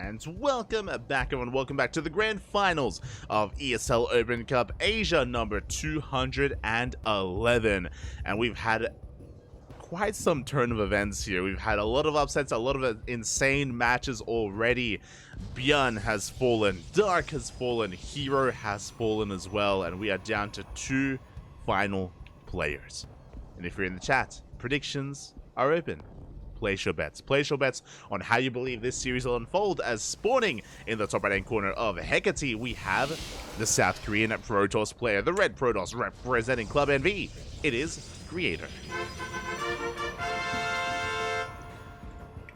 And welcome back, everyone. Welcome back to the grand finals of ESL Open Cup Asia number 211. And we've had quite some turn of events here. We've had a lot of upsets, a lot of insane matches already. Björn has fallen, Dark has fallen, Hero has fallen as well, and we are down to 2 final players. And if you're in the chat, predictions are open. Place your bets. Place your bets on how you believe this series will unfold, as spawning in the top right-hand corner of Hecate, we have the South Korean Protoss player, the Red Protoss representing Club NV. It is Creator.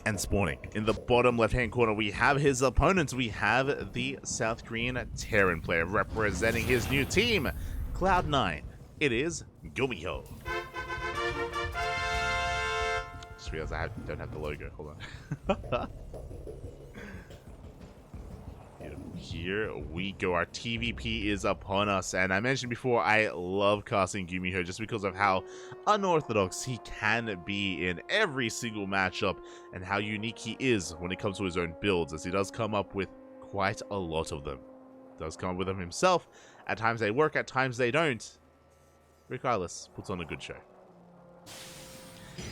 And spawning in the bottom left-hand corner, we have his opponents. We have the South Korean Terran player representing his new team, Cloud9. It is GuMiho. Just realized I don't have the logo. Hold on. Here we go. Our TvP is upon us, and I mentioned before I love casting GuMiho just because of how unorthodox he can be in every single matchup and how unique he is when it comes to his own builds, as he does come up with quite a lot of them. Does come up with them himself. At times they work, at times they don't. Regardless, puts on a good show.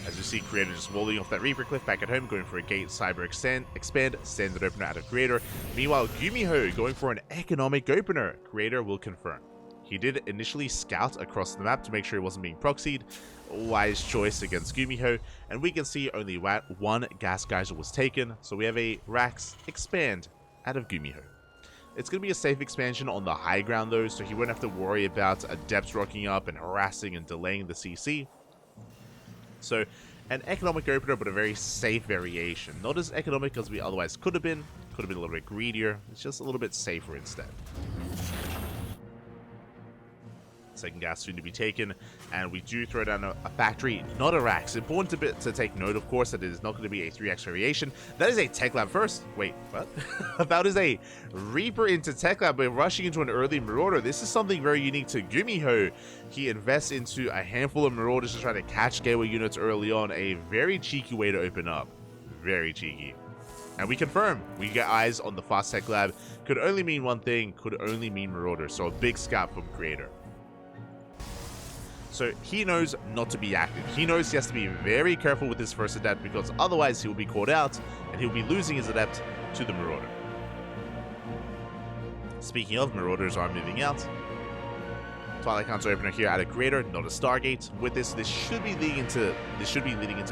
As you see, Creator just walling off that Reaper cliff back at home, going for a Gate Cyber Expand, standard opener out of Creator. Meanwhile, GuMiho going for an economic opener. Creator will confirm. He did initially scout across the map to make sure he wasn't being proxied. Wise choice against GuMiho, and we can see only one Gas Geyser was taken, so we have a Rax Expand out of GuMiho. It's going to be a safe expansion on the high ground though, so he won't have to worry about Adepts rocking up and harassing and delaying the CC. So, an economic opener, but a very safe variation. Not as economic as we otherwise could have been. Could have been a little bit greedier. It's just a little bit safer instead. Second gas soon to be taken, and we do throw down a factory, not a Rax. Important to take note, of course, that it is not going to be a 3x variation. That is a Tech Lab first. Wait, what? That is a Reaper into Tech Lab, but rushing into an early Marauder. This is something very unique to GuMiho. He invests into a handful of Marauders to try to catch gateway units early on. A very cheeky way to open up. Very cheeky. And we confirm, we get eyes on the fast Tech Lab. Could only mean one thing, could only mean Marauder. So a big scout from Creator. So he knows not to be active. He knows he has to be very careful with his first Adept, because otherwise he will be caught out and he'll be losing his Adept to the Marauder. Speaking of, Marauders are moving out. Twilight Counter opener here out of Creator, not a Stargate. With this should be leading into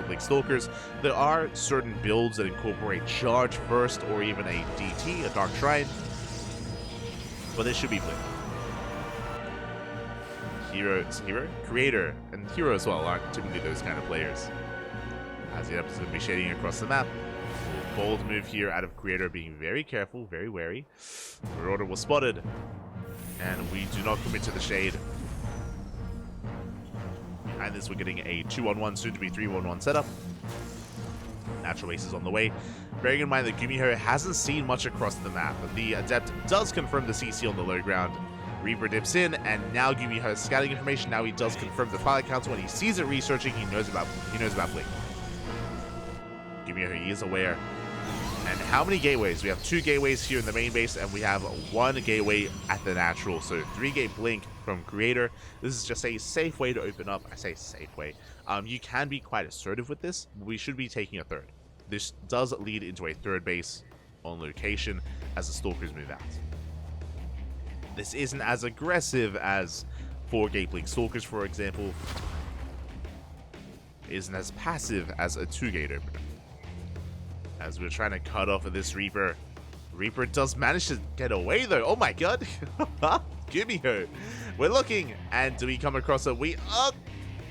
Blink Stalkers. There are certain builds that incorporate Charge first, or even a DT, a Dark Shrine, but this should be Blink. Creator, and Hero as well aren't typically those kind of players. As the Adept is going to be shading across the map. A bold move here out of Creator, being very careful, very wary. Marauder was spotted, and we do not commit to the shade. Behind this, we're getting a 2-on-1, soon to be 3-1-1 setup. Natural base is on the way. Bearing in mind that GuMiho hasn't seen much across the map. The Adept does confirm the CC on the low ground. Reaper dips in, and now GuMiho has scouting information. Now he does confirm the Twilight Council. When he sees it researching, he knows about Blink. GuMiho, he is aware. And how many gateways? We have 2 gateways here in the main base, and we have 1 gateway at the natural. So 3-gate Blink from Creator. This is just a safe way to open up. I say safe way. You can be quite assertive with this. We should be taking a third. This does lead into a third base on location as the Stalkers move out. This isn't as aggressive as 4-gate Blink Stalkers, for example. It isn't as passive as a 2-gate opener. As we're trying to cut off of this Reaper. Reaper does manage to get away though. Oh my god. GuMiho. We're looking. And do we come across it? We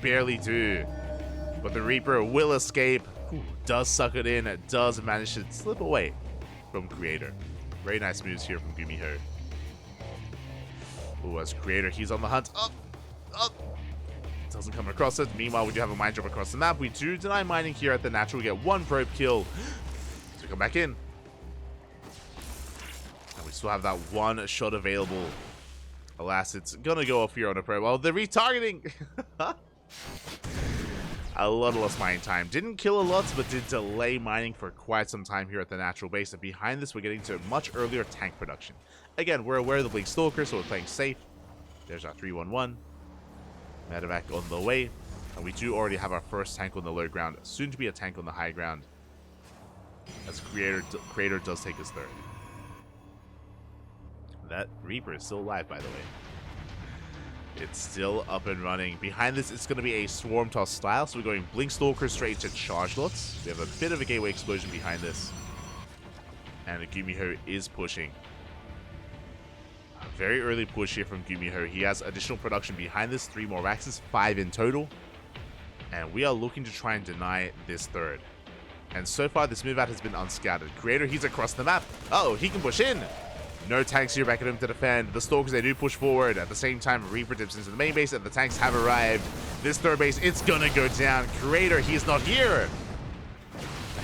barely do. But the Reaper will escape. Does suck it in. It does manage to slip away from Creator. Very nice moves here from GuMiho. Ooh, as Creator, he's on the hunt. Doesn't come across it. Meanwhile, we do have a mine drop across the map. We do deny mining here at the natural. We get 1 probe kill to come back in. And we still have that 1 shot available. Alas, it's gonna go off here on a probe. Well, they're retargeting. A lot of lost mining time. Didn't kill a lot, but did delay mining for quite some time here at the natural base. And behind this, we're getting to much earlier tank production. Again, we're aware of the Blink Stalker, so we're playing safe. There's our 3-1-1. Medevac on the way. And we do already have our first tank on the low ground. Soon to be a tank on the high ground. As Creator does take his third. That Reaper is still alive, by the way. It's still up and running. Behind this, it's going to be a Swarm Toss style. So we're going Blink Stalker straight to Charge Lots. We have a bit of a Gateway Explosion behind this. And a GuMiho is pushing. A very early push here from GuMiho. He has additional production behind this. 3 more Raxes, 5 in total. And we are looking to try and deny this third. And so far, this move out has been unscattered. Creator, he's across the map. Uh-oh, he can push in. No tanks here back at him to defend. The Stalkers, they do push forward. At the same time, Reaper dips into the main base, and the tanks have arrived. This third base, it's gonna go down. Creator, he's not here.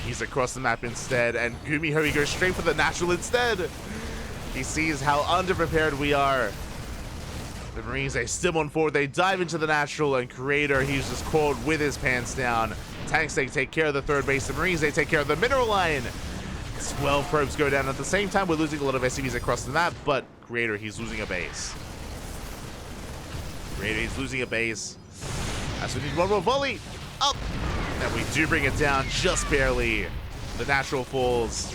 He's across the map instead, and GuMiho, he goes straight for the natural instead. He sees how underprepared we are. The Marines, they stim on forward. They dive into the natural, and Creator, he's just caught with his pants down. Tanks, they take care of the third base. The Marines, they take care of the mineral line. 12 probes go down. At the same time, we're losing a lot of SCVs across the map, but Creator, he's losing a base. Creator, he's losing a base. As we need one more volley. Up! And we do bring it down just barely. The natural falls.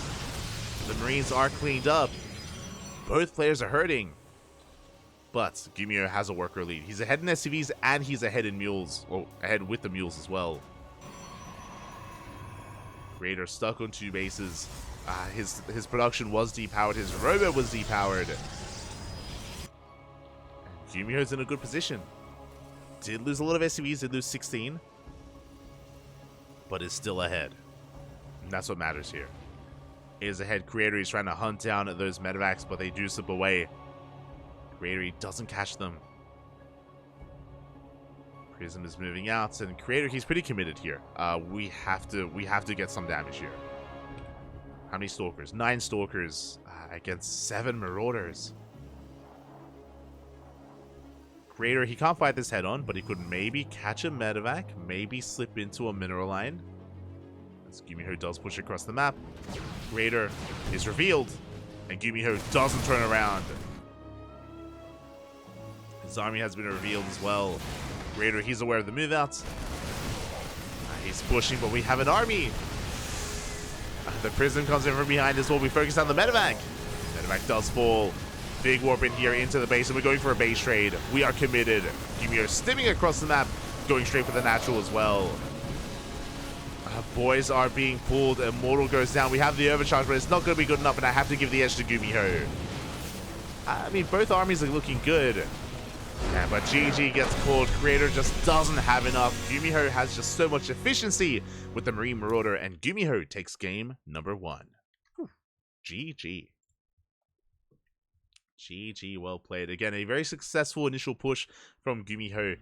The Marines are cleaned up. Both players are hurting. But GuMiho has a worker lead. He's ahead in SCVs and he's ahead in mules. Or ahead with the mules as well. Creator stuck on 2 bases. His production was depowered. His robo was depowered. GuMiho's in a good position. Did lose a lot of SCVs. Did lose 16. But is still ahead. And that's what matters here. Is ahead. Creator, he's trying to hunt down those medevacs, but they do slip away. Creator, he doesn't catch them. Prism is moving out, and Creator, he's pretty committed here. We have to get some damage here. How many Stalkers? 9 Stalkers against 7 Marauders. Creator, he can't fight this head on, but he could maybe catch a medevac, maybe slip into a mineral line. As GuMiho does push across the map. Creator is revealed, and GuMiho doesn't turn around. His army has been revealed as well. Creator, he's aware of the move outs. He's pushing, but we have an army. The Prism comes in from behind as well. We focus on the medevac. Medevac does fall. Big warp in here into the base, and we're going for a base trade. We are committed. GuMiho stimming across the map, going straight for the natural as well. Boys are being pulled. Immortal goes down. We have the overcharge, but it's not going to be good enough, and I have to give the edge to GuMiho. I mean, both armies are looking good. Yeah, but GG gets called. Creator just doesn't have enough. GuMiho has just so much efficiency with the Marine Marauder, and GuMiho takes game number 1. Whew. GG. GG, well played. Again, a very successful initial push from GuMiho.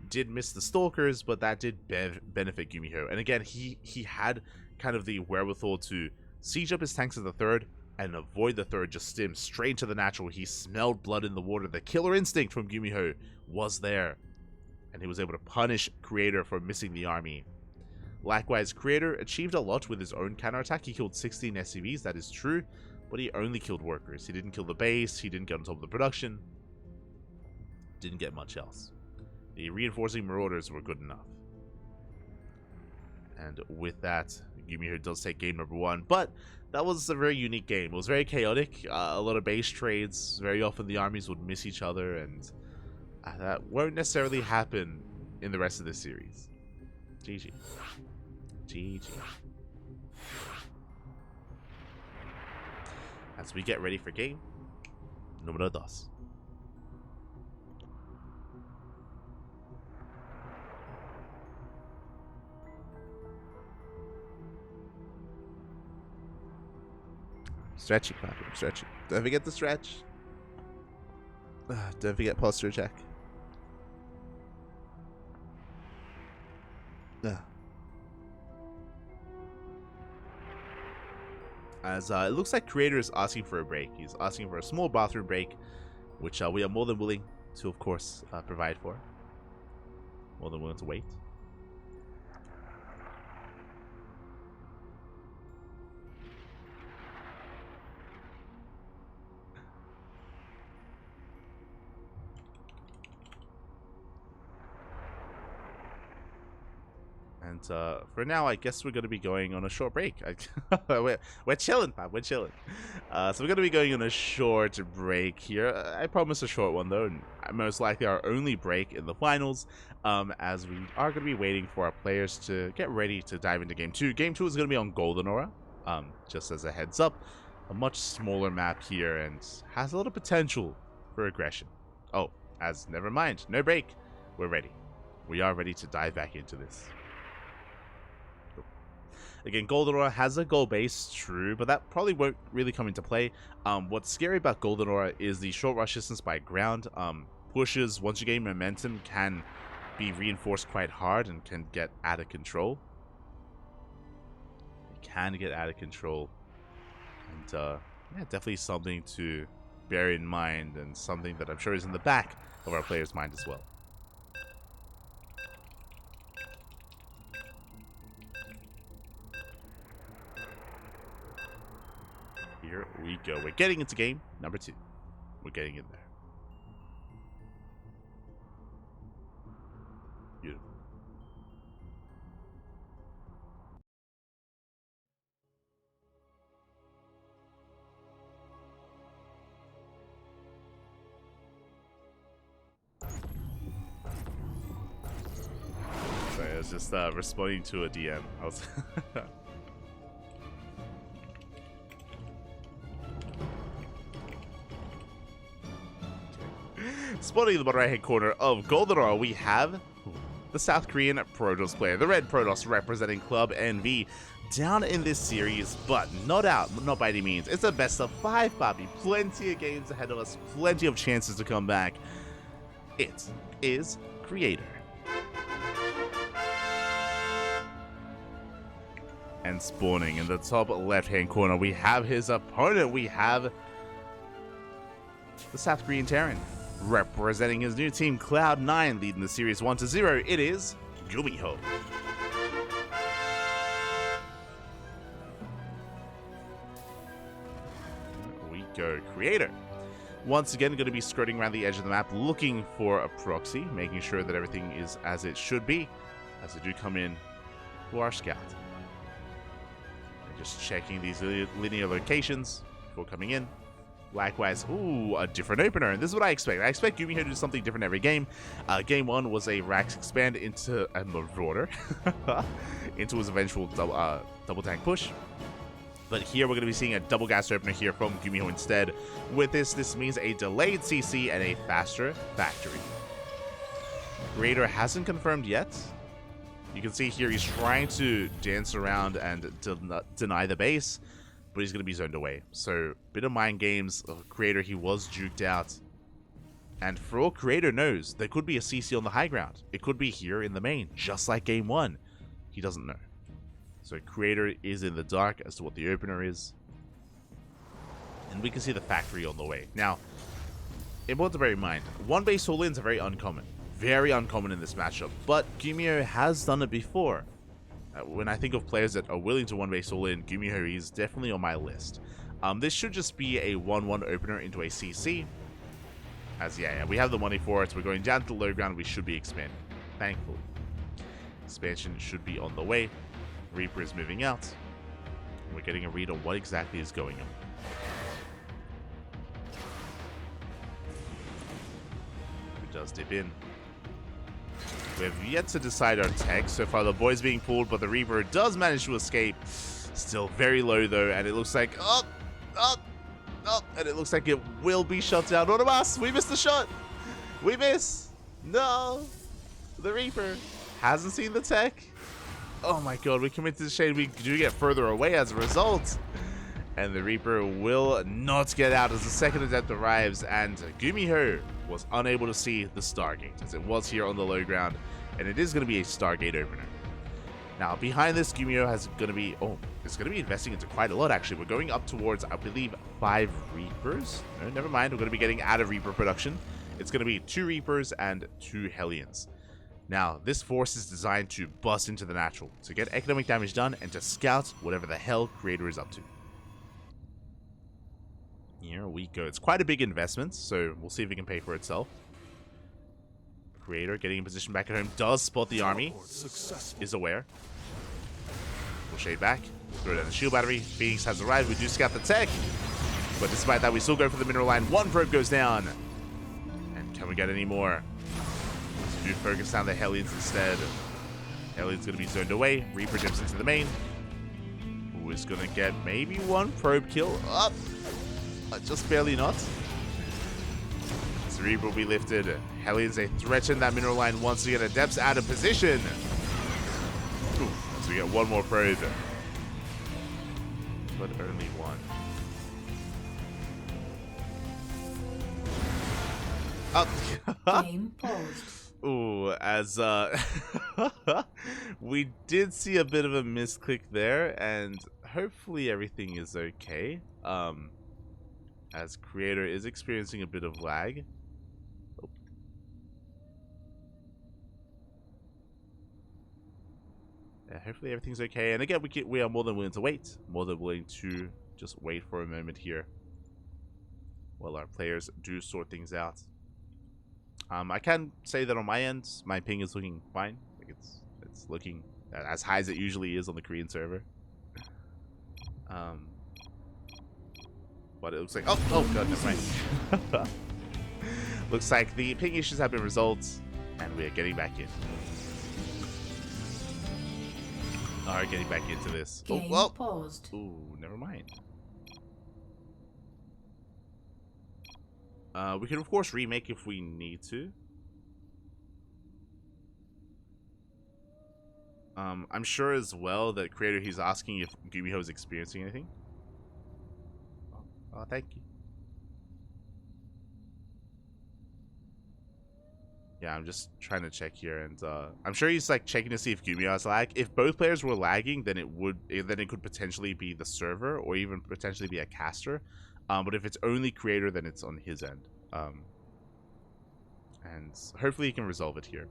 Did miss the Stalkers, but that did benefit GuMiho. And again, he had kind of the wherewithal to siege up his tanks at the third, and avoid the third, just stim straight to the natural. He smelled blood in the water. The killer instinct from GuMiho was there. And he was able to punish Creator for missing the army. Likewise, Creator achieved a lot with his own counterattack. He killed 16 SCVs, that is true. But he only killed workers. He didn't kill the base. He didn't get on top of the production. Didn't get much else. The reinforcing Marauders were good enough. And with that, GuMiho does take game number 1. But that was a very unique game. It was very chaotic. A lot of base trades. Very often the armies would miss each other, and that won't necessarily happen in the rest of this series. GG. GG. As we get ready for game número 2. Stretchy, Clapper, stretchy. Don't forget the stretch. Don't forget posture check. As it looks like Creator is asking for a break. He's asking for a small bathroom break, which we are more than willing to, of course, provide for. More than willing to wait. And for now, I guess we're going to be going on a short break. We're chilling, man. We're chilling. So we're going to be going on a short break here. I promise a short one, though. And most likely our only break in the finals, as we are going to be waiting for our players to get ready to dive into Game 2. Game 2 is going to be on Golden Aura, just as a heads up. A much smaller map here and has a lot of potential for aggression. Oh, never mind. No break. We're ready. We are ready to dive back into this. Again, Golden Aura has a goal base, true, but that probably won't really come into play. What's scary about Golden Aura is the short rush distance by ground. Pushes, once you gain momentum, can be reinforced quite hard and can get out of control. It can get out of control. And, yeah, definitely something to bear in mind and something that I'm sure is in the back of our players' mind as well. Here we go. We're getting into game number 2. We're getting in there. Beautiful. Sorry, I was just responding to a DM. I was spotting in the bottom right hand corner of Golden Aura, we have the South Korean Protoss player, the Red Protoss representing Club NV, down in this series, but not out, not by any means. It's a best of 5, Bobby. Plenty of games ahead of us, plenty of chances to come back. It is Creator. And spawning in the top left hand corner, we have his opponent. We have the South Korean Terran. Representing his new team, Cloud9, leading the series 1-0, it is GuMiho. Here we go, Creator. Once again, going to be skirting around the edge of the map, looking for a proxy, making sure that everything is as it should be, as they do come in for our scout. And just checking these linear locations before coming in. Likewise, ooh, a different opener, and this is what I expect. I expect GuMiho to do something different every game. Game 1 was a Rax expand into a Marauder, into his eventual double tank push. But here we're going to be seeing a double gas opener here from GuMiho instead. With this means a delayed CC and a faster factory. Creator hasn't confirmed yet. You can see here he's trying to dance around and deny the base, but he's going to be zoned away. So, bit of mind games of Creator. He was juked out. And for all Creator knows, there could be a CC on the high ground. It could be here in the main, just like game 1. He doesn't know. So Creator is in the dark as to what the opener is. And we can see the factory on the way. Now, important to bear in mind, one base all-ins are very uncommon. Very uncommon in this matchup. But GuMiho has done it before. When I think of players that are willing to one base all in, GuMiho is definitely on my list. This should just be a 1-1 opener into a CC. As yeah, we have the money for it. We're going down to the low ground. We should be expanding. Thankfully. Expansion should be on the way. Reaper is moving out. We're getting a read on what exactly is going on. He does dip in. We have yet to decide our tech. So far, the boy's being pulled, but the Reaper does manage to escape. Still very low, though, and it looks like... and it looks like it will be shut down. What of us? We missed the shot. We miss. No. The Reaper hasn't seen the tech. Oh, my God. We commit to the shade. We do get further away as a result. And the Reaper will not get out as the second attempt arrives, and GuMiho was unable to see the Stargate, as it was here on the low ground, and it is going to be a Stargate opener. Now, behind this, GuMiho is going to be investing into quite a lot, actually. We're going up towards, I believe, 5 Reapers. No, never mind. We're going to be getting out of Reaper production. It's going to be 2 Reapers and 2 Hellions. Now, this force is designed to bust into the natural, to get economic damage done, and to scout whatever the hell Creator is up to. Here we go. It's quite a big investment, so we'll see if it can pay for itself. Creator getting in position back at home. Does spot the army. Is aware. We'll shade back. Throw down the shield battery. Phoenix has arrived. We do scout the tech. But despite that, we still go for the mineral line. One probe goes down. And can we get any more? Let's do focus down the Hellions instead. Hellions going to be zoned away. Reaper dips into the main. Who is going to get maybe one probe kill? Up. Just barely not. Reaper will be lifted. Hellions, they threaten that mineral line once again. Adepts out of position. Ooh, so we get one more probe. But only one. Up. Game paused. Ooh, as we did see a bit of a misclick there, and hopefully everything is okay. As Creator is experiencing a bit of lag. Yeah, hopefully everything's okay. And again, we are more than willing to wait. More than willing to just wait for a moment here while our players do sort things out. I can say that on my end, my ping is looking fine. Like it's looking as high as it usually is on the Korean server. But it looks like oh god, never mind. Looks like the ping issues have been resolved, and we are getting back in. Alright, getting back into this. Game paused. Ooh, never mind. We can of course remake if we need to. I'm sure as well that Creator, he's asking if GuMiho is experiencing anything. Oh, thank you. Yeah, I'm just trying to check here, and I'm sure he's like checking to see if GuMiho has lag. If both players were lagging, then it could potentially be the server, or even potentially be a caster. But if it's only Creator, then it's on his end. And hopefully he can resolve it here.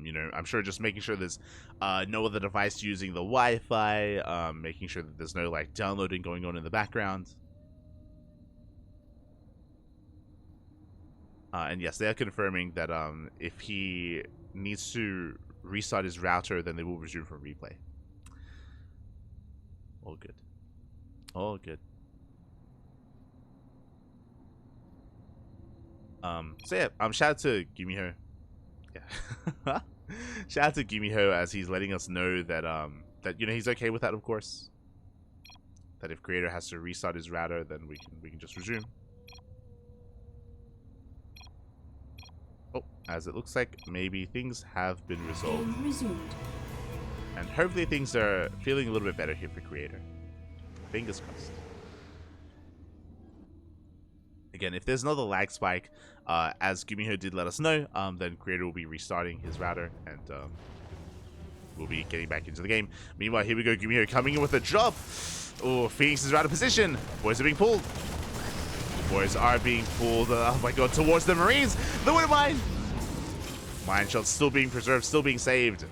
You know, I'm sure just making sure there's no other device using the Wi-Fi, making sure that there's no like downloading going on in the background. And yes, they are confirming that if he needs to restart his router, then they will resume from replay. All good. All good. So yeah, shout out to GuMiho. Yeah. Shout out to GuMiho as he's letting us know that that, you know, he's okay with that, of course. That if Creator has to restart his router, then we can just resume. Oh, as it looks like maybe things have been resolved. And hopefully things are feeling a little bit better here for Creator. Fingers crossed. Again, if there's another lag spike, as GuMiho did let us know, then Creator will be restarting his router, and we'll be getting back into the game. Meanwhile, here we go, GuMiho coming in with a drop. Oh, Phoenix is out of position. Boys are being pulled. Boys are being pulled, oh my god, towards the Marines. The winner mine. Mine shot's still being preserved, still being saved.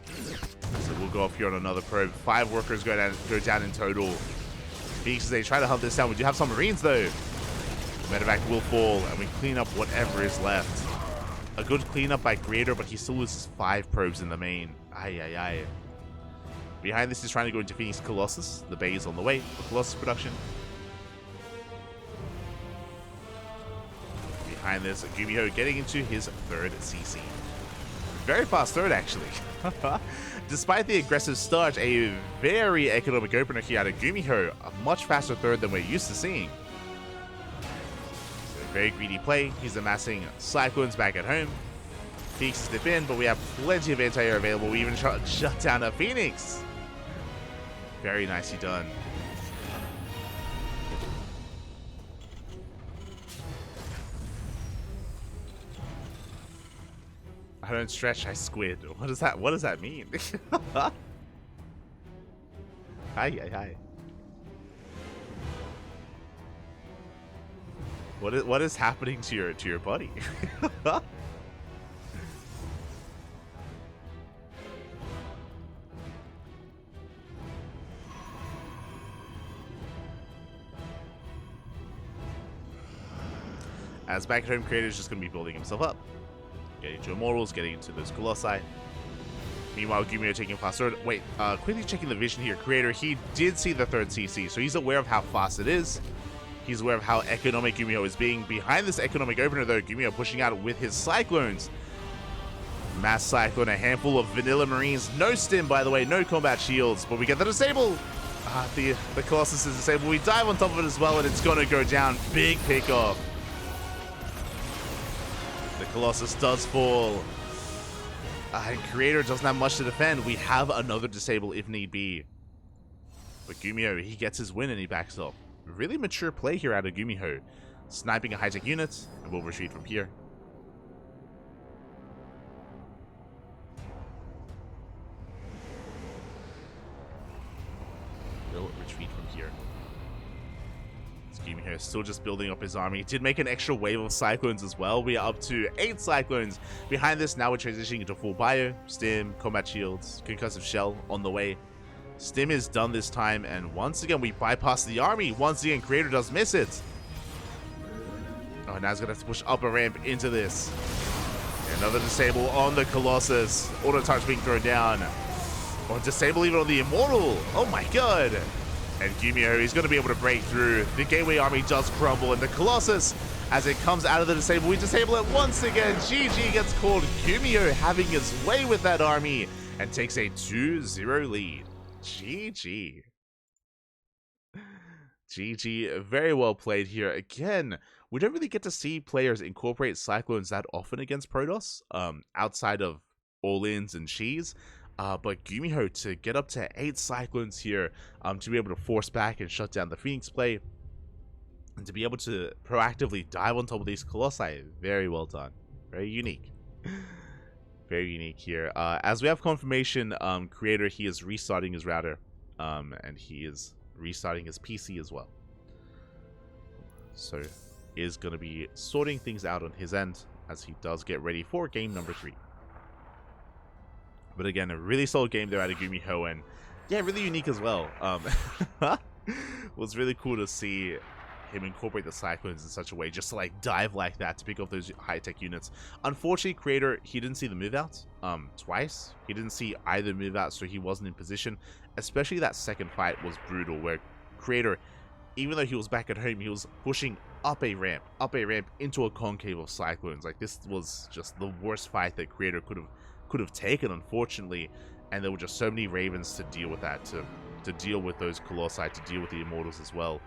So we'll go off here on another probe. 5 workers go down in total. Phoenix, they try to hunt this down. We do have some Marines though. Medevac will fall, and we clean up whatever is left. A good cleanup by Creator, but he still loses 5 probes in the main. Aye, aye, aye. Behind this is trying to go into Phoenix Colossus. The bay is on the way for Colossus production. Behind this, GuMiho getting into his 3rd CC. Very fast 3rd, actually. Despite the aggressive start, a very economic opener here out of GuMiho. A much faster 3rd than we're used to seeing. So very greedy play. He's amassing Cyclones back at home. Phoenix dip in, but we have plenty of anti-air available. We even shut down a Phoenix. Very nicely done. I don't stretch, I squid. What does that mean? Hi, hi, hi. What is happening to your body? as back at home, Creator is just going to be building himself up. Getting to Immortals, getting into those Colossi. Meanwhile, GuMiho taking fast forward. Wait, quickly checking the vision here. Creator, he did see the third CC, so he's aware of how fast it is. He's aware of how economic GuMiho is being. Behind this economic opener, though, GuMiho pushing out with his Cyclones. Mass Cyclone, a handful of Vanilla Marines. No stim, by the way, no combat shields, but we get the disable. The Colossus is disabled. We dive on top of it as well, and it's going to go down. Big pickoff. The Colossus does fall. And Creator doesn't have much to defend. We have another disable if need be. But GuMiho, he gets his win and he backs up. Really mature play here out of GuMiho. Sniping a high-tech unit, and we'll retreat from here. We'll retreat from here. GuMiho is still just building up his army. He did make an extra wave of Cyclones as well. We are up to 8 Cyclones. Behind this, now we're transitioning into full bio, stim, combat shields, concussive shell on the way. Stim is done this time, and once again, we bypass the army. Once again, Creator does miss it. Oh, now he's going to have to push up a ramp into this. Another disable on the Colossus. Auto touch being thrown down. Or disable even on the Immortal. Oh my god. And GuMiho, he's going to be able to break through. The Gateway army does crumble, and the Colossus, as it comes out of the disable, we disable it once again. GG gets called. GuMiho having his way with that army and takes a 2-0 lead. GG. GG, very well played here. Again, we don't really get to see players incorporate Cyclones that often against Protoss, outside of All-Ins and Cheese. But GuMiho to get up to 8 Cyclones here, to be able to force back and shut down the Phoenix play, and to be able to proactively dive on top of these Colossi, very well done. Very unique. Very unique here. As we have confirmation, Creator, he is restarting his router, and he is restarting his PC as well. So, is going to be sorting things out on his end as he does get ready for game number 3. But again, a really solid game there out of GuMiho, and yeah, really unique as well. Was really cool to see him incorporate the Cyclones in such a way, just to like dive like that to pick up those high-tech units. Unfortunately, Creator, he didn't see the move out twice. He didn't see either move out, so he wasn't in position. Especially that second fight was brutal, where Creator, even though he was back at home, he was pushing up a ramp into a concave of Cyclones. Like, this was just the worst fight that Creator could have taken, unfortunately, and there were just so many Ravens to deal with that, to deal with those Colossi, to deal with the Immortals as well.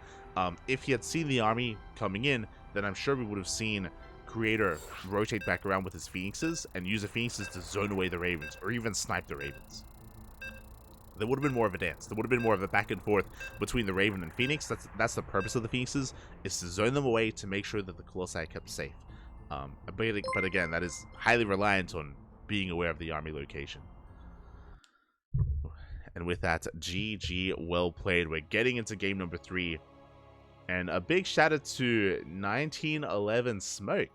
If he had seen the army coming in, then I'm sure we would have seen Creator rotate back around with his Phoenixes and use the Phoenixes to zone away the Ravens, or even snipe the Ravens. There would have been more of a dance. There would have been more of a back and forth between the Raven and Phoenix. That's the purpose of the Phoenixes, is to zone them away to make sure that the Colossi are kept safe. But again, that is highly reliant on being aware of the army location. And with that, GG, well played. We're getting into game number 3. And a big shout out to 1911 Smoke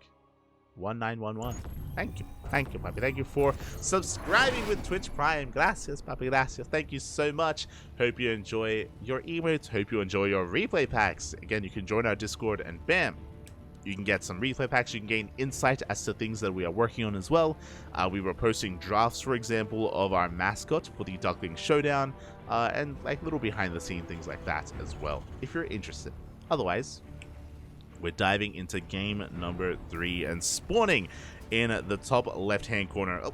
1911. Thank you, papi. Thank you for subscribing with Twitch Prime. Gracias, papi, gracias. Thank you so much. Hope you enjoy your emotes. Hope you enjoy your replay packs. Again, you can join our Discord and bam, you can get some replay packs. You can gain insight as to things that we are working on as well. We were posting drafts, for example, of our mascot for the Ducklings Showdown, and like little behind the scene things like that as well, if you're interested. Otherwise, we're diving into game number 3 and spawning in the top left-hand corner of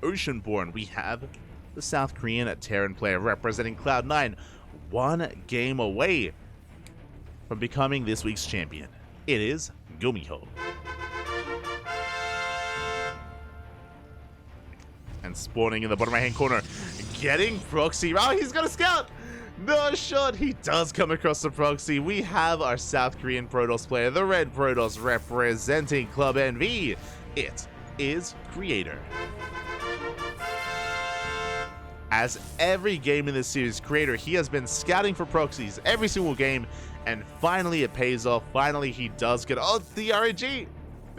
Oceanborn. We have the South Korean Terran player representing Cloud9, 1 game away from becoming this week's champion. It is GuMiho. And spawning in the bottom right-hand corner, getting proxy. Oh, he's got a scout! No shot, he does come across the proxy. We have our South Korean Protoss player, the Red Protoss, representing Club NV. It is Creator. As every game in this series, Creator, he has been scouting for proxies every single game, and finally it pays off. Finally, he does get... Oh, the RNG!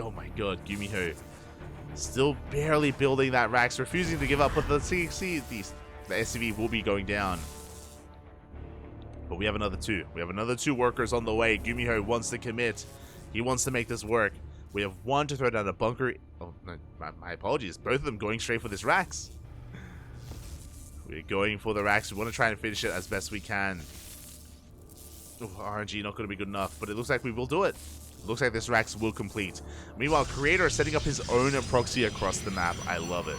Oh my god, GuMiho. Still barely building that Rax, refusing to give up, but the SCV will be going down. But we have another 2. We have another 2 workers on the way. GuMiho wants to commit. He wants to make this work. We have one to throw down a bunker. Oh, no, my apologies. Both of them going straight for this Rax. We're going for the Rax. We want to try and finish it as best we can. Oh, RNG not going to be good enough, but it looks like we will do it. Looks like this Rax will complete. Meanwhile, Creator setting up his own proxy across the map. I love it.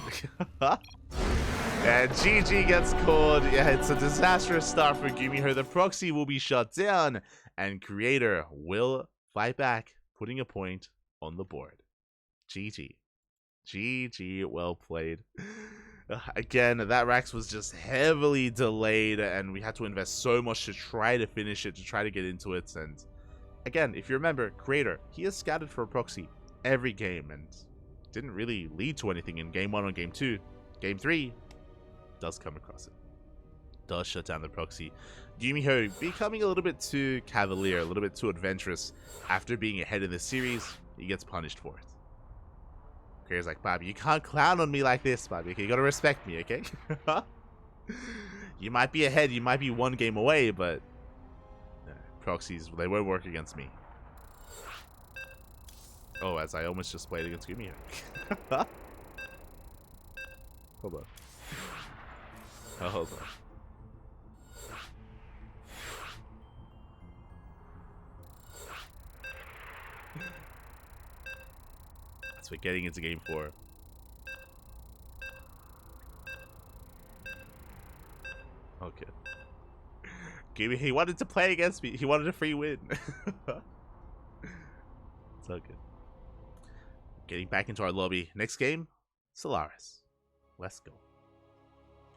And GG gets called. Yeah, it's a disastrous start for GuMiho. The proxy will be shut down, and Creator will fight back, putting a point on the board. GG. GG, well played. Again, that Rax was just heavily delayed, and we had to invest so much to try to finish it, to try to get into it. And again, if you remember, Creator, he has scouted for a proxy every game, and didn't really lead to anything in Game 1 or Game 2. Game 3 does come across it. Does shut down the proxy. GuMiho becoming a little bit too cavalier, a little bit too adventurous after being ahead in the series. He gets punished for it. Creator's like, Bobby, you can't clown on me like this, Bobby. Okay, you gotta respect me, okay? You might be ahead, you might be one game away, but proxies, they won't work against me. Oh, as I almost just played against GuMiho. Hold on. Oh, hold on. So we're getting into Game 4. Okay. He wanted to play against me. He wanted a free win. It's all good. Getting back into our lobby. Next game, Solaris. Let's go.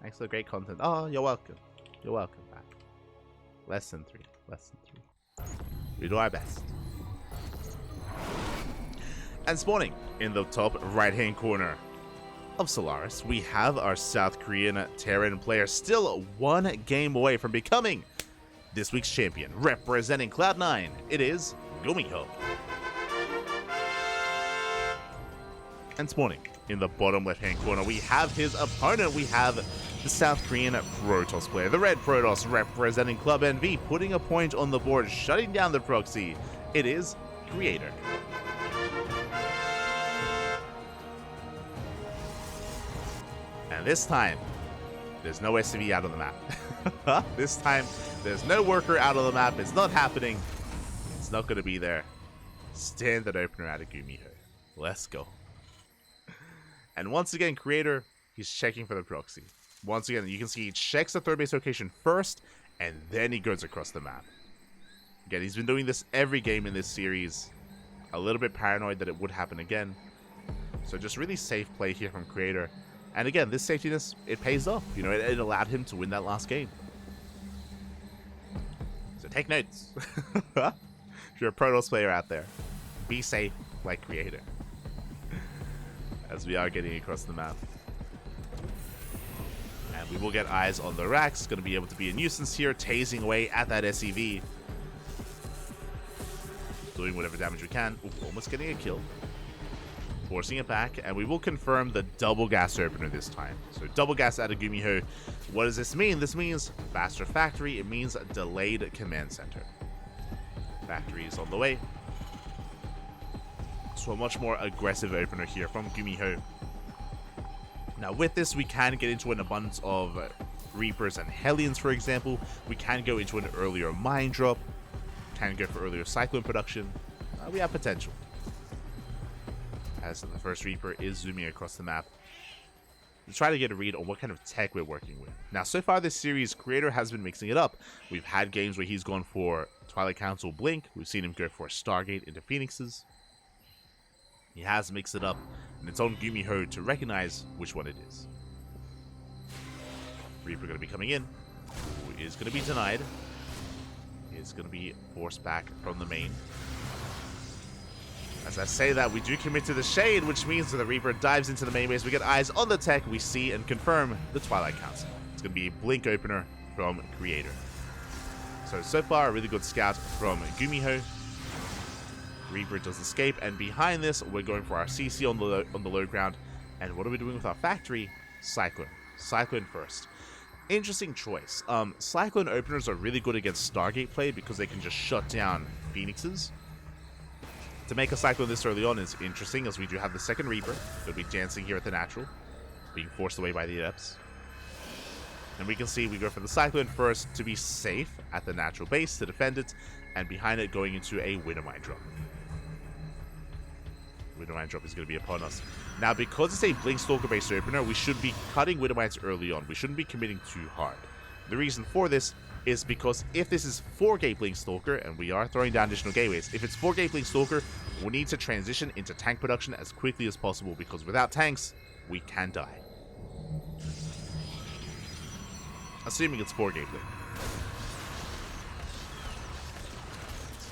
Thanks for the great content. Oh, you're welcome. You're welcome back. Less than 3. Less than 3. We do our best. And spawning in the top right-hand corner of Solaris, we have our South Korean Terran player, still one game away from becoming this week's champion. Representing Cloud9, it is GuMiho. And spawning in the bottom left-hand corner, we have his opponent. We have the South Korean Protoss player, the Red Protoss, representing Club NV, putting a point on the board, shutting down the proxy. It is Creator. And this time, there's no SCV out of the map. This time, there's no worker out of the map. It's not happening. It's not going to be there. Standard opener out of GuMiho. Let's go. And once again, Creator, he's checking for the proxy. Once again, you can see he checks the third base location first, and then he goes across the map. Again, he's been doing this every game in this series. A little bit paranoid that it would happen again. So just really safe play here from Creator. And again, this safetiness, it pays off. You know, it allowed him to win that last game. So take notes. If you're a Protoss player out there, be safe like Creator. As we are getting across the map. And we will get eyes on the Rax. Going to be able to be a nuisance here, tasing away at that SEV. Doing whatever damage we can. Ooh, almost getting a kill. Forcing it back, and we will confirm the double gas opener this time. So double gas out of GuMiho. What does this mean? This means faster factory. It means delayed command center. Factory is on the way. So a much more aggressive opener here from GuMiho. Now with this, we can get into an abundance of Reapers and Hellions, for example. We can go into an earlier mine drop. Can go for earlier Cyclone production. We have potential. As the first Reaper is zooming across the map to try to get a read on what kind of tech we're working with. Now, so far this series, Creator has been mixing it up. We've had games where he's gone for Twilight Council Blink. We've seen him go for Stargate into Phoenixes. He has mixed it up, and it's on GuMiho to recognize which one it is. Reaper going to be coming in. Who is going to be denied. Is going to be forced back from the main. As I say that, we do commit to the shade, which means that the Reaper dives into the main base. We get eyes on the tech. We see and confirm the Twilight Council. It's going to be a blink opener from Creator. So far, a really good scout from GuMiho. Reaper does escape, and behind this, we're going for our CC on the low ground. And what are we doing with our factory? Cyclone. Cyclone first. Interesting choice. Cyclone openers are really good against Stargate play because they can just shut down Phoenixes. To make a Cyclone this early on is interesting, as we do have the second Reaper. Could be dancing here at the natural, being forced away by the Adepts. And we can see we go for the Cyclone first to be safe at the natural base to defend it, and behind it going into a Widowmine drop. Widowmine drop is going to be upon us. Now, because it's a Blink Stalker based opener, we should be cutting Widowmines early on. We shouldn't be committing too hard. The reason for this is because if this is 4-gate Blink Stalker, and we are throwing down additional gateways, if it's 4-gate Blink Stalker, we need to transition into tank production as quickly as possible, because without tanks, we can die. Assuming it's 4-gate Blink.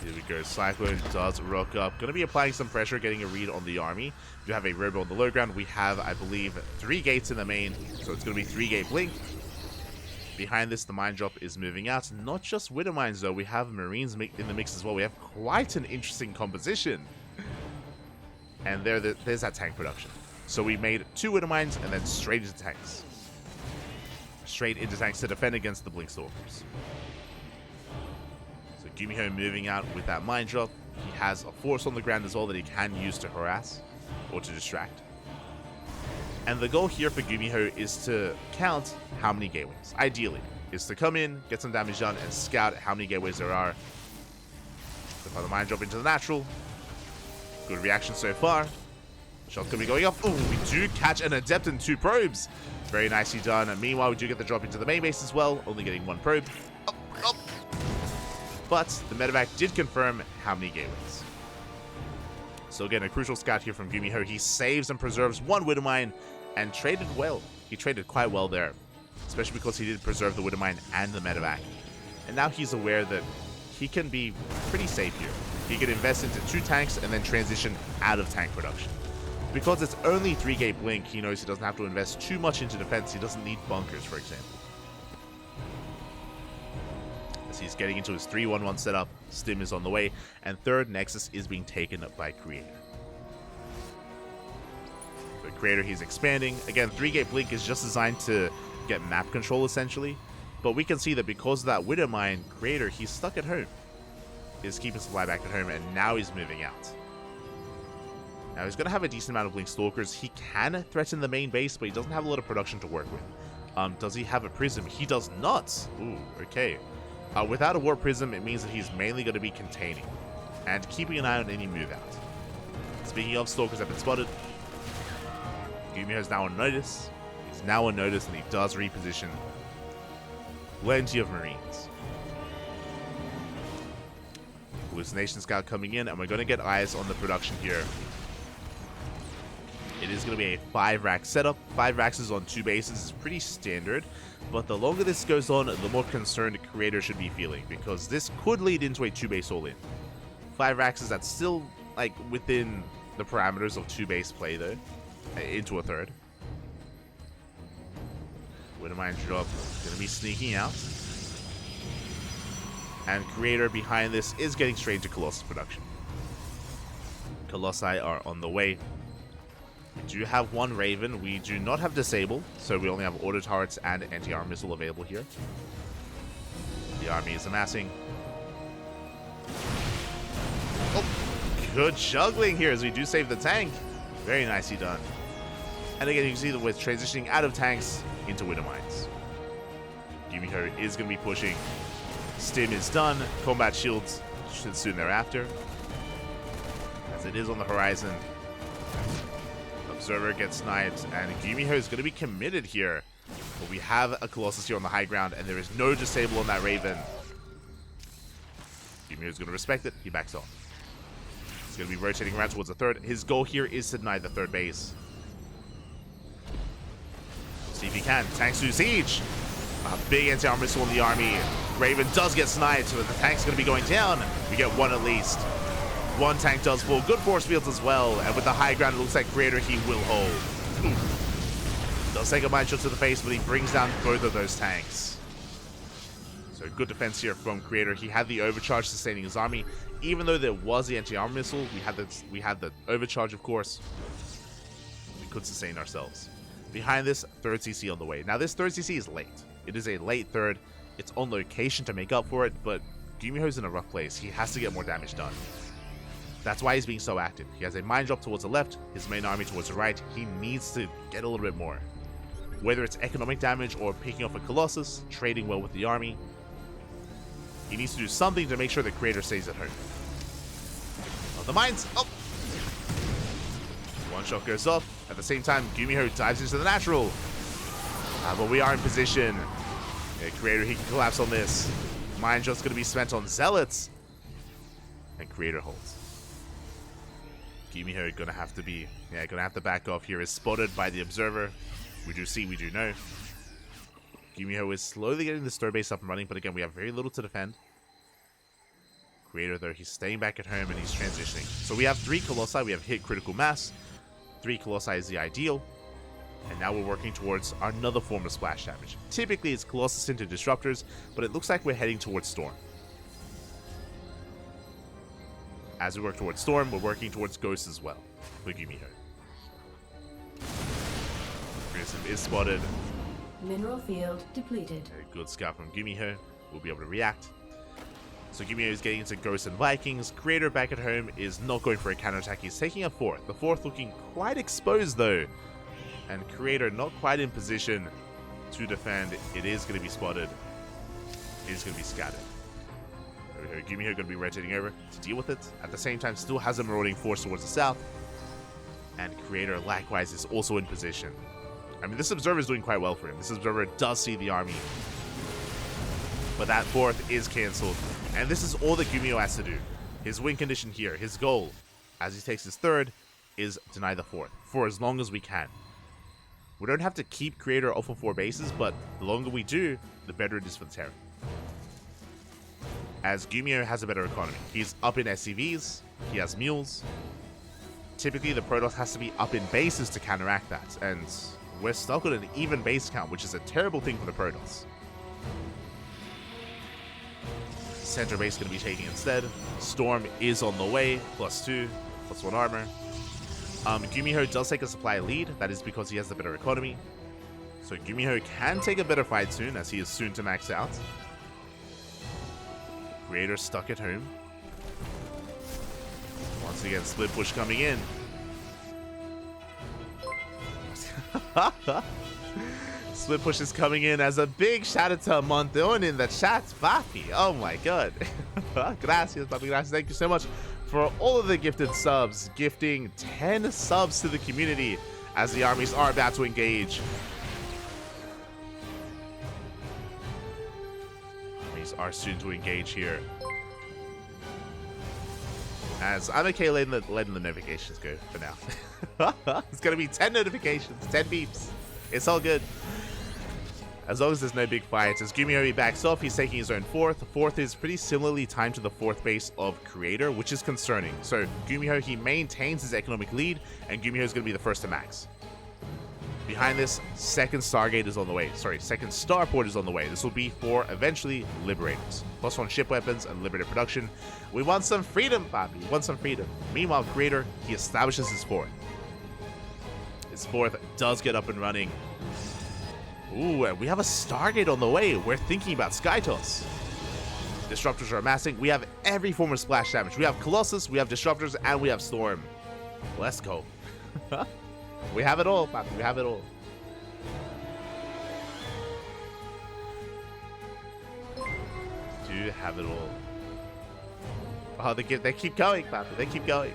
Here we go. Cyclone does rock up. Going to be applying some pressure, getting a read on the army. We have a Robo on the low ground. We have, I believe, 3 gates in the main, so it's going to be 3-gate Blink. Behind this, the mine drop is moving out. Not just Widow Mines, though. We have Marines in the mix as well. We have quite an interesting composition. And there's that tank production. So we made 2 Widow Mines and then straight into tanks. Straight into tanks to defend against the Blink Stalkers. So GuMiho moving out with that mine drop. He has a force on the ground as well that he can use to harass or to distract. And the goal here for GuMiho is to count how many gateways. Ideally, is to come in, get some damage done, and scout how many gateways there are. So the mine drop into the natural. Good reaction so far. Shots could be going off. Ooh, we do catch an Adept and 2 probes. Very nicely done. And meanwhile, we do get the drop into the main base as well, only getting 1 probe. But the medevac did confirm how many gateways. So again, a crucial scout here from GuMiho. He saves and preserves 1 Widowmine and traded well. He traded quite well there, especially because he did preserve the Widowmine and the medevac. And now he's aware that he can be pretty safe here. He can invest into 2 tanks and then transition out of tank production. Because it's only 3-gate Blink, he knows he doesn't have to invest too much into defense. He doesn't need bunkers, for example. As he's getting into his 3-1-1 setup, Stim is on the way, and third Nexus is being taken up by Creator. The Creator, he's expanding. Again, 3-gate Blink is just designed to get map control, essentially. But we can see that because of that Widowmine, Creator, he's stuck at home. He's keeping supply back at home, and now he's moving out. Now, he's going to have a decent amount of Blink Stalkers. He can threaten the main base, but he doesn't have a lot of production to work with. Does he have a Prism? He does not. Ooh, okay. Without a War Prism, it means that he's mainly going to be containing and keeping an eye on any move out. Speaking of, Stalkers have been spotted. GuMiho is now on notice. He's now on notice, and he does reposition plenty of Marines. Hallucination Scout coming in, and we're going to get eyes on the production here. It is going to be a 5-rack setup. 5 racks is on 2 bases is pretty standard, but the longer this goes on, the more concerned Creator should be feeling, because this could lead into a 2-base all-in. 5 racks is that's still like within the parameters of 2-base play though, into a third. Widowmine drop going to be sneaking out, and Creator behind this is getting straight into Colossus production. Colossi are on the way. We do have 1 Raven. We do not have Disable, so we only have Auto Turrets and Anti-Armor Missile available here. The army is amassing. Oh, good juggling here as we do save the tank. Very nicely done. And again, you can see that we're transitioning out of tanks into Widowmines. GuMiho is going to be pushing. Stim is done. Combat Shields should soon thereafter, as it is on the horizon. Observer gets sniped, and GuMiho is going to be committed here. But we have a Colossus here on the high ground, and there is no Disable on that Raven. GuMiho is going to respect it. He backs off. He's going to be rotating around towards the third. His goal here is to deny the third base. See if he can. Tanks to siege. A big anti-armor missile on the army. Raven does get sniped, so the tank's going to be going down. We get 1 at least. 1 tank does fall. Good force fields as well. And with the high ground, it looks like Creator, he will hold. Ooh. Does take a mine shot to the face, but he brings down both of those tanks. So good defense here from Creator. He had the overcharge sustaining his army. Even though there was the anti-armor missile, we had the overcharge, of course. We could sustain ourselves. Behind this, 3rd CC on the way. Now, this 3rd CC is late. It is a late 3rd. It's on location to make up for it, but GuMiho's in a rough place. He has to get more damage done. That's why he's being so active. He has a mine drop towards the left, his main army towards the right. He needs to get a little bit more. Whether it's economic damage or picking off a Colossus, trading well with the army, he needs to do something to make sure the Creator stays at home. Oh, the mines! Oh! One shot goes off. At the same time, GuMiho dives into the natural. But we are in position. Yeah, Creator, he can collapse on this. Mine shot's going to be spent on Zealots. And Creator holds. GuMiho gonna have to back off here. Is spotted by the observer. We do see, we do know. GuMiho is slowly getting the stir base up and running, but again, we have very little to defend. Creator, though, he's staying back at home and he's transitioning. So we have 3 Colossi, we have hit critical mass. 3 Colossi is the ideal. And now we're working towards another form of splash damage. Typically, it's Colossus into Disruptors, but it looks like we're heading towards Storm. As we work towards Storm, we're working towards Ghost as well for GuMiho. Grissom is spotted. Mineral field depleted. A good scout from GuMiho. We'll be able to react. So GuMiho is getting into Ghosts and Vikings. Creator back at home is not going for a counterattack. He's taking a 4th. The 4th looking quite exposed though. And Creator not quite in position to defend. It is going to be spotted. It is going to be scattered. GuMiho going to be rotating over to deal with it. At the same time, still has a marauding force towards the south. And Creator likewise is also in position. I mean, this observer is doing quite well for him. This observer does see the army. But that 4th is cancelled. And this is all that GuMiho has to do. His win condition here, his goal, as he takes his 3rd, is deny the 4th for as long as we can. We don't have to keep Creator off of 4 bases, but the longer we do, the better it is for the Terran. As GuMiho has a better economy. He's up in SCVs, he has mules. Typically, the Protoss has to be up in bases to counteract that, and we're stuck on an even base count, which is a terrible thing for the Protoss. Center base going to be taking instead. Storm is on the way, +2, +1 armor. GuMiho does take a supply lead. That is because he has the better economy. So GuMiho can take a better fight soon, as he is soon to max out. Creator stuck at home. Once again, split push coming in. Split push is coming in as a big shout out to Monton in the chat. Papi, oh my god. Gracias, papi, gracias. Thank you so much for all of the gifted subs. Gifting 10 subs to the community as the armies are about to engage. Armies are soon to engage here. As I'm okay letting the notifications go for now. It's gonna be 10 notifications, 10 beeps. It's all good. As long as there's no big fights. As GuMiho backs off, he's taking his own 4th. The 4th is pretty similarly timed to the 4th base of Creator, which is concerning. So GuMiho, he maintains his economic lead, and GuMiho is going to be the first to max. Behind this, second Stargate is on the way. Sorry, second Starport is on the way. This will be for, eventually, Liberators. +1 ship weapons and Liberator production. We want some freedom, Bobby. We want some freedom. Meanwhile, Creator, he establishes his 4th. His 4th does get up and running. Ooh, and we have a Stargate on the way. We're thinking about Skytoss. Disruptors are amassing. We have every form of splash damage. We have Colossus, we have Disruptors, and we have Storm. Let's go. We have it all, Papi. We have it all. Do have it all. Oh, they keep going, Papi. They keep going.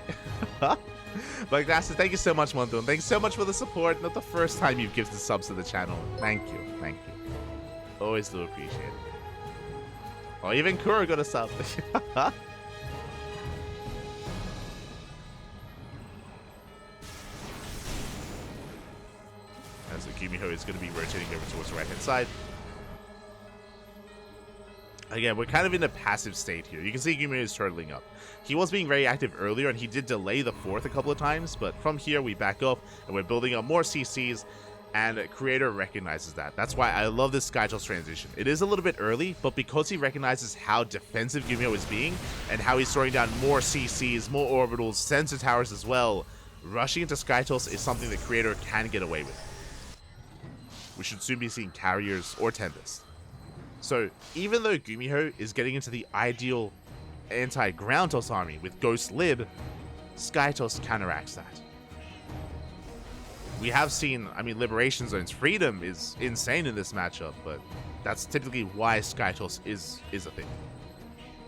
But Glasses, thank you so much, Monton. Thank you so much for the support. Not the first time you've gifted subs to the channel. Thank you. Thank you. Always do appreciate it. Oh, even Kuro got a sub. As GuMiho is going to be rotating over towards the right-hand side. Again, we're kind of in a passive state here. You can see GuMiho is turtling up. He was being very active earlier, and he did delay the 4th a couple of times, but from here we back up, and we're building up more CCs, and Creator recognizes that. That's why I love this Skytoss transition. It is a little bit early, but because he recognizes how defensive GuMiho is being, and how he's throwing down more CCs, more orbitals, sensor towers as well, rushing into Skytoss is something that Creator can get away with. We should soon be seeing carriers or Tempest. So, even though GuMiho is getting into the ideal anti-ground toss army with Ghost Lib, Skytoss counteracts that. We have seen, I mean, Liberation Zones. Freedom is insane in this matchup, but that's typically why Skytoss is a thing.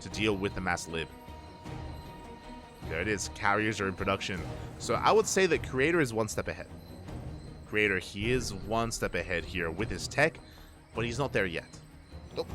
To deal with the mass lib. There it is. Carriers are in production. So I would say that Creator is one step ahead. Creator, he is one step ahead here with his tech, but he's not there yet. Nope.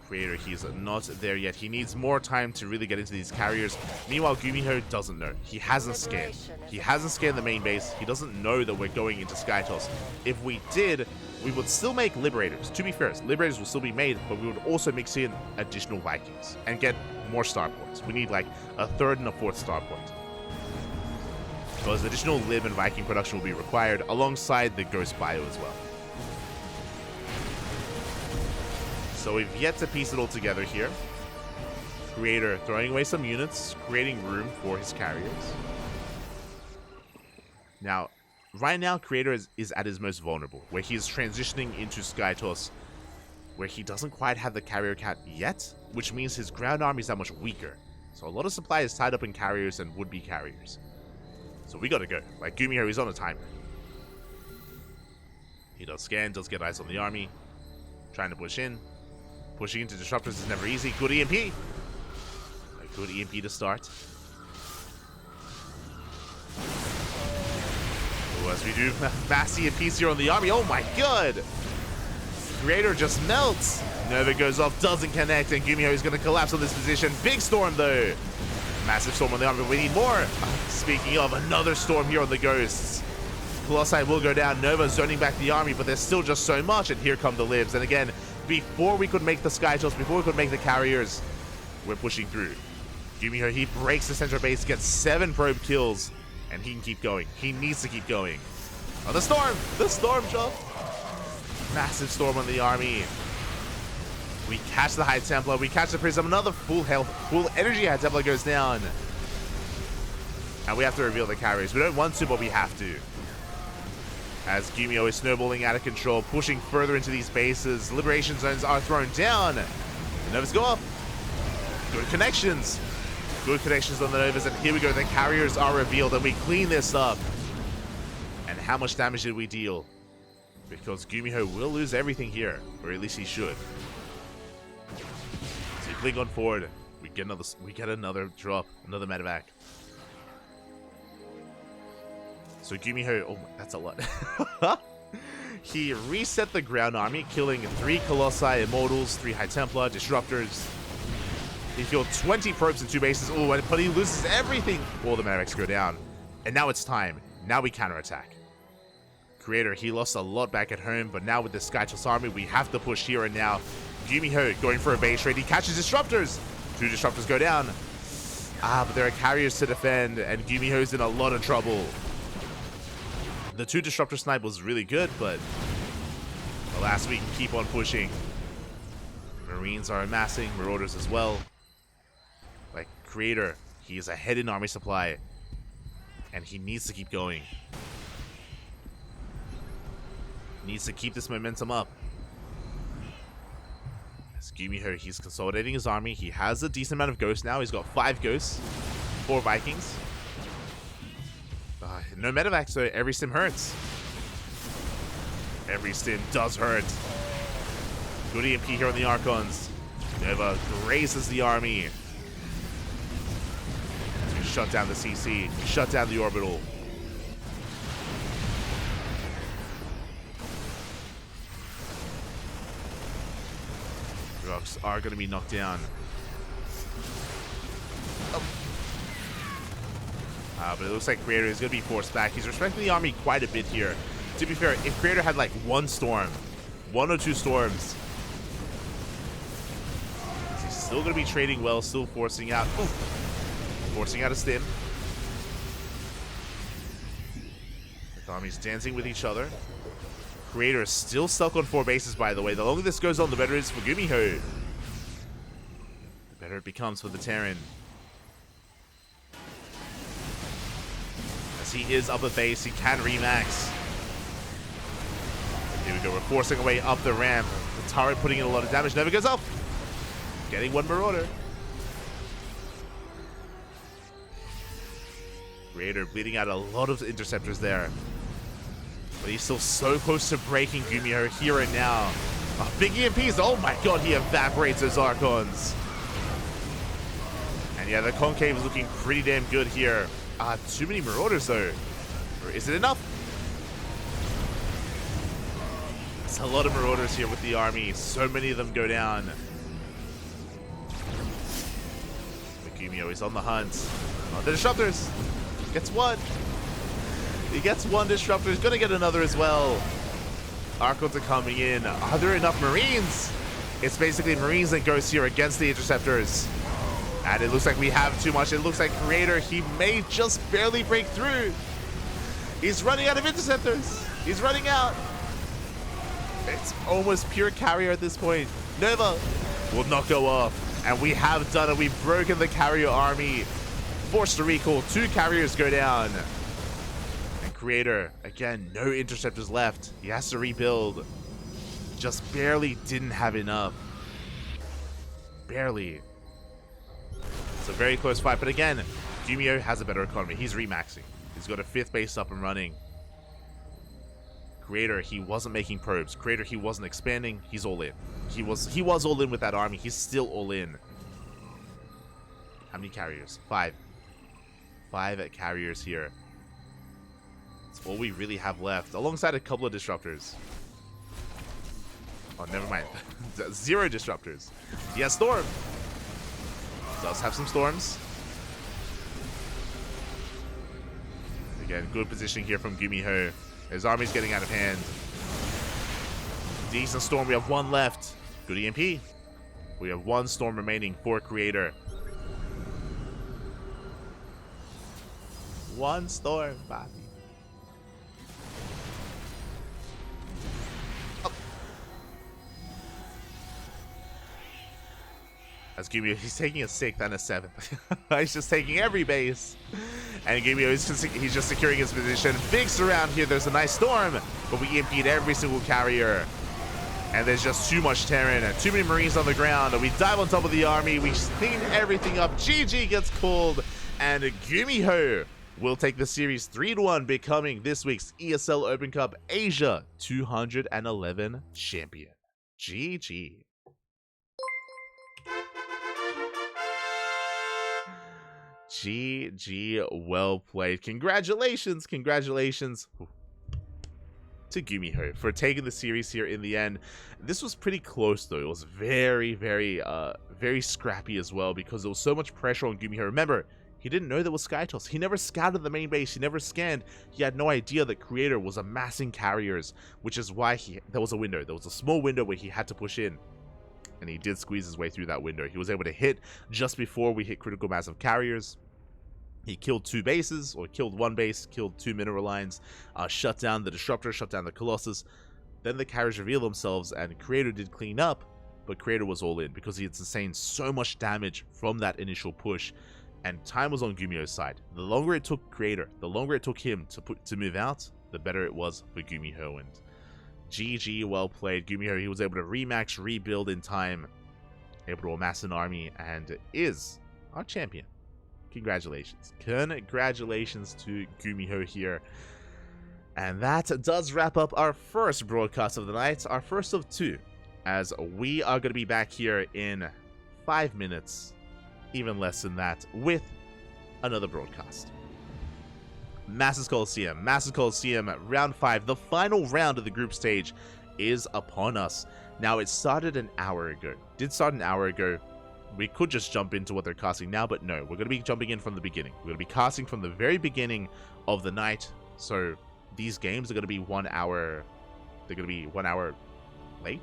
Creator, he's not there yet. He needs more time to really get into these carriers. Meanwhile, GuMiho doesn't know. He hasn't scanned. He hasn't scanned the main base. He doesn't know that we're going into Skytoss. If we did, we would still make Liberators. To be fair, Liberators will still be made, but we would also mix in additional Vikings and get more starports. We need like a third and a fourth starport. Because additional Lib and Viking production will be required alongside the Ghost Bio as well. So we've yet to piece it all together here. Creator throwing away some units, creating room for his carriers. Now, right now, Creator is at his most vulnerable, where he is transitioning into Skytoss, where he doesn't quite have the carrier count yet, which means his ground army is that much weaker. So a lot of supply is tied up in carriers and would-be carriers. So we gotta go. Like, GuMiho, he's on a timer. He does scan, does get eyes on the army. Trying to push in. Pushing into disruptors is never easy. Good EMP. A good EMP to start. Oh, as we do mass EMPs here on the army. Oh my god! Creator just melts. Nova goes off, doesn't connect, and GuMiho is going to collapse on this position. Big storm though. Massive storm on the army, but we need more. Speaking of, another storm here on the Ghosts. Colossi will go down. Nova zoning back the army, but there's still just so much, and here come the Libs. And again, before we could make the Skytoss, before we could make the carriers, we're pushing through. GuMiho, he breaks the center base, gets 7 probe kills, and he can keep going. He needs to keep going. Oh, the storm jump. Massive storm on the army. We catch the High Templar, we catch the Prism, another full health, full energy High Templar goes down. And we have to reveal the carriers. We don't want to, but we have to. As GuMiho is snowballing out of control, pushing further into these bases. Liberation zones are thrown down. The Novas go up. Good connections. Good connections on the Novas, and here we go. The carriers are revealed, and we clean this up. And how much damage did we deal? Because GuMiho will lose everything here, or at least he should. So you click on forward. We get another drop, another medevac. So GuMiho, oh, that's a lot. He reset the ground army, killing 3 Colossi, Immortals, 3 High Templar, Disruptors. He killed 20 probes in 2 bases. Oh, but he loses everything. All the medevacs go down. And now it's time. Now we counterattack. Creator, he lost a lot back at home, but now with the Skytoss army, we have to push here and now. GuMiho going for a base trade. He catches Disruptors. 2 Disruptors go down. But there are carriers to defend, and GuMiho's in a lot of trouble. The 2 Disruptor snipe was really good, but alas, we can keep on pushing. Marines are amassing, Marauders as well. Like, Creator, he is ahead in army supply, and he needs to keep going. Needs to keep this momentum up. As GuMiho, he's consolidating his army. He has a decent amount of ghosts now. He's got 5 ghosts, 4 Vikings. No medevac, so every stim hurts. Every stim does hurt. Good EMP here on the Archons. Nova grazes the army. To shut down the CC, shut down the orbital. Rocks are going to be knocked down. Oh. But it looks like Creator is going to be forced back. He's respecting the army quite a bit here. To be fair, if Creator had like 1 storm, 1 or 2 storms, he's still going to be trading well, still forcing out. Ooh, forcing out a stim. The army's dancing with each other. Creator is still stuck on 4 bases, by the way. The longer this goes on, the better it is for GuMiho. The better it becomes for the Terran. He is up a base, he can remax. Here we go, we're forcing away up the ramp. The turret putting in a lot of damage, never goes up. getting one Marauder. Creator bleeding out a lot of interceptors there. But he's still so close to breaking GuMiho here and now. Oh, big EMPs. Oh my god, he evaporates those Archons. And yeah, the Concave is looking pretty damn good here. Too many Marauders though. Or is it enough? It's a lot of Marauders here with the army. So many of them go down. But GuMiho is on the hunt. Oh, the Disruptors. Gets one. He gets one Disruptor. He's going to get another as well. Archons are coming in. Are there enough Marines? It's basically Marines and Ghosts here against the Interceptors. And it looks like we have too much. It looks like Creator, he may just barely break through. He's running out of Interceptors. He's running out. It's almost pure carrier at this point. Nova will not go off. And we have done it. We've broken the carrier army. Forced to recall. 2 carriers go down. And Creator, again, no interceptors left. He has to rebuild. Just barely didn't have enough. Barely. It's a very close fight. But again, GuMiho has a better economy. He's remaxing. He's got a 5th base up and running. Creator, he wasn't making probes. Creator, he wasn't expanding. He's all in. He was all in with that army. He's still all in. How many carriers? 5. 5 carriers here. That's all we really have left, alongside a couple of disruptors. Oh, never mind. 0 disruptors. He has Storm. Does have some Storms. Again, good positioning here from GuMiho. His army's getting out of hand. Decent Storm. We have 1 left. Good EMP. We have 1 Storm remaining for Creator. 1 Storm, Bobby. Oh. As GuMiho, he's taking a 6th and a 7th. He's just taking every base. And GuMiho, he's just securing his position. Big surround here. There's a nice Storm. But we EMP'd every single carrier. And there's just too much Terran and too many Marines on the ground. We dive on top of the army. We clean everything up. GG gets called. And GuMiho will take the series 3-1, becoming this week's ESL Open Cup Asia 211 champion. GG. GG, well played. Congratulations to GuMiho for taking the series here in the end. This was pretty close though. It was very scrappy as well, because there was so much pressure on GuMiho. Remember, he didn't know there was Skytoss. He never scouted the main base. He never scanned. He had no idea that Creator was amassing carriers, which is why there was a window. There was a small window where he had to push in. And he did squeeze his way through that window. He was able to hit just before we hit critical mass of carriers. He killed 2 bases, or killed 1 base, killed 2 mineral lines, shut down the Disruptor, shut down the Colossus. Then the carriers revealed themselves, and Creator did clean up, but Creator was all in because he had sustained so much damage from that initial push, and time was on GuMiho's side. The longer it took Creator, the longer it took him to move out, the better it was for GuMiho. And GG, well played. GuMiho, he was able to remax, rebuild in time, able to amass an army, and is our champion. Congratulations. Congratulations to GuMiho here. And that does wrap up our first broadcast of the night, our first of 2, as we are going to be back here in 5 minutes, even less than that, with another broadcast. Masters Coliseum, round 5, the final round of the group stage is upon us. Now, it started an hour ago. We could just jump into what they're casting now, but no, we're going to be jumping in from the beginning. We're going to be casting from the very beginning of the night. So these games are going to be 1 hour. They're going to be 1 hour late.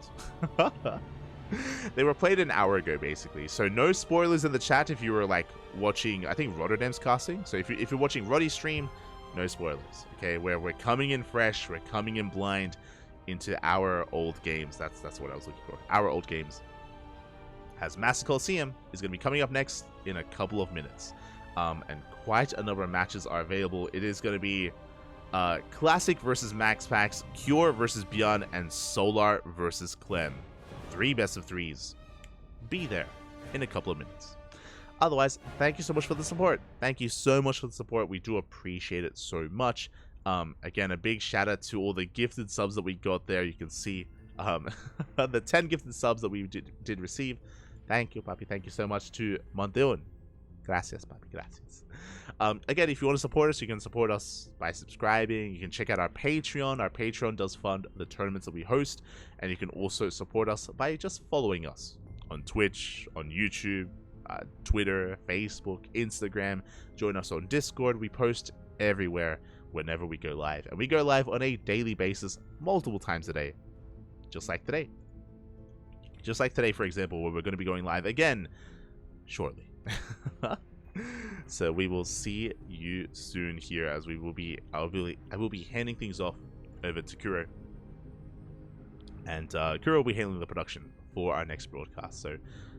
They were played an hour ago, basically. So no spoilers in the chat if you were like watching, I think Rotterdam's casting. So if you're watching Roddy's stream, no spoilers. Okay, where we're coming in fresh, we're coming in blind into our old games. That's what I was looking for. Our old games. As Master Coliseum is going to be coming up next in a couple of minutes. And quite a number of matches are available. It is going to be Classic versus Max Packs, Cure versus Beyond, and Solar versus Clem. 3 best of 3s. Be there. in a couple of minutes. Otherwise, thank you so much for the support. Thank you so much for the support. We do appreciate it so much. Again, a big shout out to all the gifted subs that we got there. You can see the 10 gifted subs that we did receive. Thank you, papi. Thank you so much to Monteon. Gracias, papi. Gracias. Again, if you want to support us, you can support us by subscribing. You can check out our Patreon. Our Patreon does fund the tournaments that we host. And you can also support us by just following us on Twitch, on YouTube, Twitter, Facebook, Instagram. Join us on Discord. We post everywhere whenever we go live. And we go live on a daily basis, multiple times a day. Just like today. Just like today, for example, where we're going to be going live again shortly. So we will see you soon here, as I will be handing things off over to Kuro. And Kuro will be handling the production for our next broadcast. So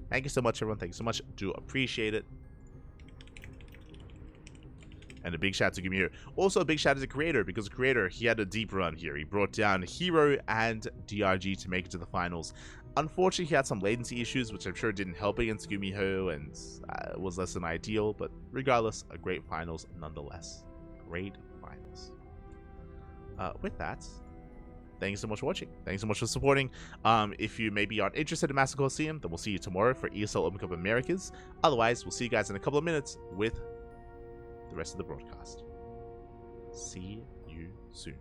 thank you so much, everyone. Thank you so much. Do appreciate it. And a big shout out to GuMiho. Also a big shout out to Creator, because Creator, he had a deep run here. He brought down Hero and DRG to make it to the finals. Unfortunately, he had some latency issues, which I'm sure didn't help against GuMiho and was less than ideal. But regardless, a great finals nonetheless. Great finals. With that, thanks so much for watching. Thanks so much for supporting. If you maybe aren't interested in Master Coliseum, then we'll see you tomorrow for ESL Open Cup Americas. Otherwise, we'll see you guys in a couple of minutes with the rest of the broadcast. See you soon.